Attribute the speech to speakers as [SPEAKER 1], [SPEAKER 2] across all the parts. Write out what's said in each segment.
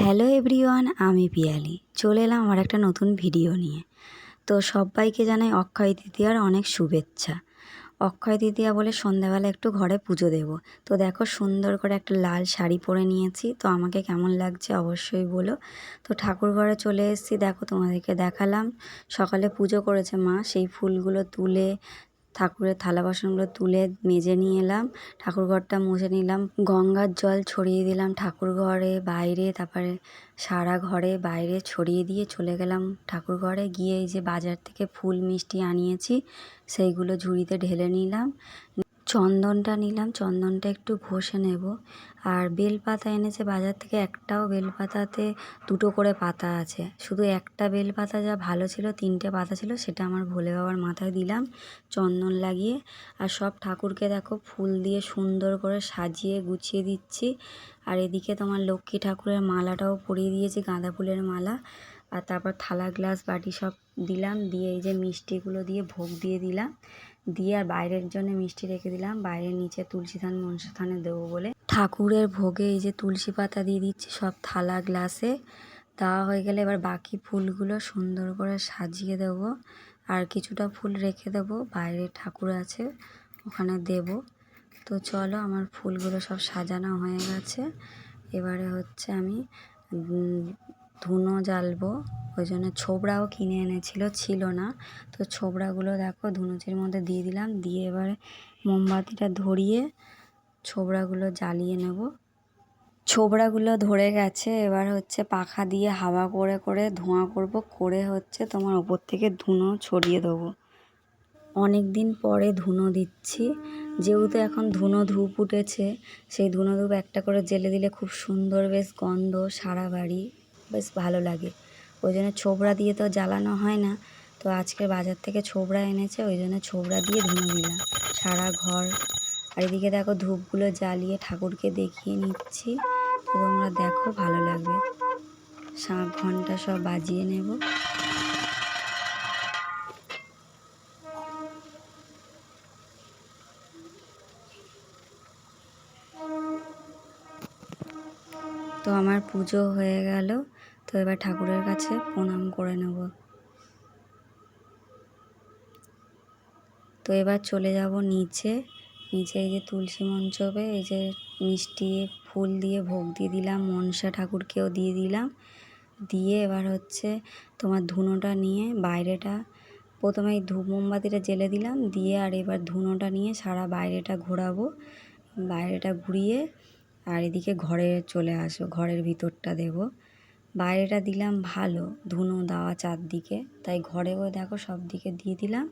[SPEAKER 1] Hello everyone, আমি পিয়ালি চলে এলাম আমার একটা নতুন ভিডিও নিয়ে। তো সবাইকে জানাই অক্ষয় তৃতীয়ার অনেক শুভেচ্ছা। অক্ষয় তৃতীয়া বলে সন্ধ্যাবেলা একটু ঘরে পুজো দেব। তো দেখো সুন্দর করে একটা লাল শাড়ি পরে নিয়েছি, তো আমাকে কেমন লাগছে অবশ্যই বলো। তো ঠাকুর ঘরে চলে এসেছি, দেখো তোমাদেরকে দেখালাম। সকালে পুজো করেছে মা, সেই ফুলগুলো তুলে ঠাকুরের থালা বাসনগুলো তুলে মেজে নিয়ে এলাম, ঠাকুরঘরটা মুছে নিলাম, গঙ্গার জল ছড়িয়ে দিলাম ঠাকুর ঘরে বাইরে, তারপরে সারা ঘরে বাইরে ছড়িয়ে দিয়ে চলে গেলাম ঠাকুর ঘরে। গিয়ে এই যে বাজার থেকে ফুল মিষ্টি আনিয়েছি সেইগুলো ঝুড়িতে ঢেলে নিলাম। চন্দনটা নিলাম, চন্দনটা একটু ঘষে নেব। আর বেলপাতা এনেছে বাজার থেকে, একটাও বেলপাতাতে দুটো করে পাতা আছে, শুধু একটা বেলপাতা যা ভালো ছিল, তিনটে পাতা ছিল, সেটা আমার ভোলে বাবার মাথায় দিলাম চন্দন লাগিয়ে। আর সব ঠাকুরকে দেখো ফুল দিয়ে সুন্দর করে সাজিয়ে গুছিয়ে দিচ্ছি। আর এদিকে তোমার লক্ষ্মী ঠাকুরের মালাটাও পরিয়ে দিয়েছি, গাঁদা ফুলের মালা। আর তারপর থালা গ্লাস বাটি সব দিলাম, দিয়ে এই যে মিষ্টিগুলো দিয়ে ভোগ দিয়ে দিলাম, দিয়ে আর বাইরের জন্য মিষ্টি রেখে দিলাম, বাইরের নিচে তুলসী থান মনসা থানে দেবো বলে। ঠাকুরের ভোগে এই যে তুলসী পাতা দিয়ে দিচ্ছি সব থালা গ্লাসে। দেওয়া হয়ে গেলে এবার বাকি ফুলগুলো সুন্দর করে সাজিয়ে দেবো। আর কিছুটা ফুল রেখে দেবো, বাইরে ঠাকুর আছে ওখানে দেব। তো চলো, আমার ফুলগুলো সব সাজানো হয়ে গেছে। এবারে হচ্ছে আমি ধুনো জ্বালবো, ওই জন্য ছোবড়াও কিনে এনেছিল, ছিল না। তো ছোবড়াগুলো দেখো ধুনুচির মধ্যে দিয়ে দিলাম, দিয়ে এবারে মোমবাতিটা ধরিয়ে ছোবড়াগুলো জ্বালিয়ে নেব। ছোবড়াগুলো ধরে গেছে, এবার হচ্ছে পাখা দিয়ে হাওয়া করে করে ধোঁয়া করব, করে হচ্ছে তোমার ওপর থেকে ধুনো ছড়িয়ে দেবো। অনেক দিন পরে ধুনো দিচ্ছি, যেহেতু এখন ধুনো ধূপ উঠেছে, সেই ধুনো ধূপ একটা করে জ্বেলে দিলে খুব সুন্দর বেশ গন্ধ সারা বাড়ি, বেশ ভালো লাগে। ওই জন্য ছোবড়া দিয়ে তো জ্বালানো হয় না, তো আজকে বাজার থেকে ছোবড়া এনেছে, ওই জন্য ছোবড়া দিয়ে ধুনো দিলাম সারা ঘর। আর এদিকে দেখো ধূপগুলো জ্বালিয়ে ঠাকুরকে দেখিয়ে নিচ্ছি, তো তোমরা দেখো ভালো লাগবে। শাঁখ ঘন্টা সব বাজিয়ে নেব। তো আমার পুজো হয়ে গেল, তো এবার ঠাকুরের কাছে প্রণাম করে নেব। তো এবার চলে যাব নিচে। নিচে এই যে তুলসী মঞ্চবে এই যে মিষ্টি ফুল দিয়ে ভোগ দিয়ে দিলাম, মনসা ঠাকুরকেও দিয়ে দিলাম। দিয়ে এবার হচ্ছে তোমার ধুনোটা নিয়ে বাইরেটা, প্রথমে এই ধূপ মোমবাতিটা জ্বেলে দিলাম, দিয়ে আর এবার ধুনোটা নিয়ে সারা বাইরেটা ঘোরাবো, বাইরেটা ঘুরিয়ে আর এদিকে ঘরে চলে আসবো, ঘরের ভিতরটা দেব। বাইরেটা দিলাম ভালো ধুনো দেওয়া চারদিকে, তাই ঘরেও দেখো সব দিকে দিয়ে দিলাম।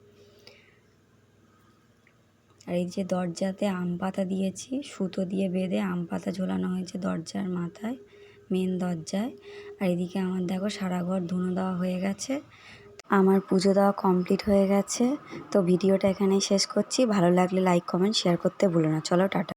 [SPEAKER 1] আর এই যে দরজাতে আম পাতা দিয়েছি, সুতো দিয়ে বেঁধে আম পাতা ঝোলানো হয়েছে দরজার মাথায়, মেন দরজায়। আর এদিকে আমার দেখো সারা ঘর ধুনো দেওয়া হয়ে গেছে। আমার পুজো দেওয়া কমপ্লিট হয়ে গেছে। তো ভিডিওটা এখানেই শেষ করছি, ভালো লাগলে লাইক কমেন্ট শেয়ার করতে ভুলো না। চলো টাটা।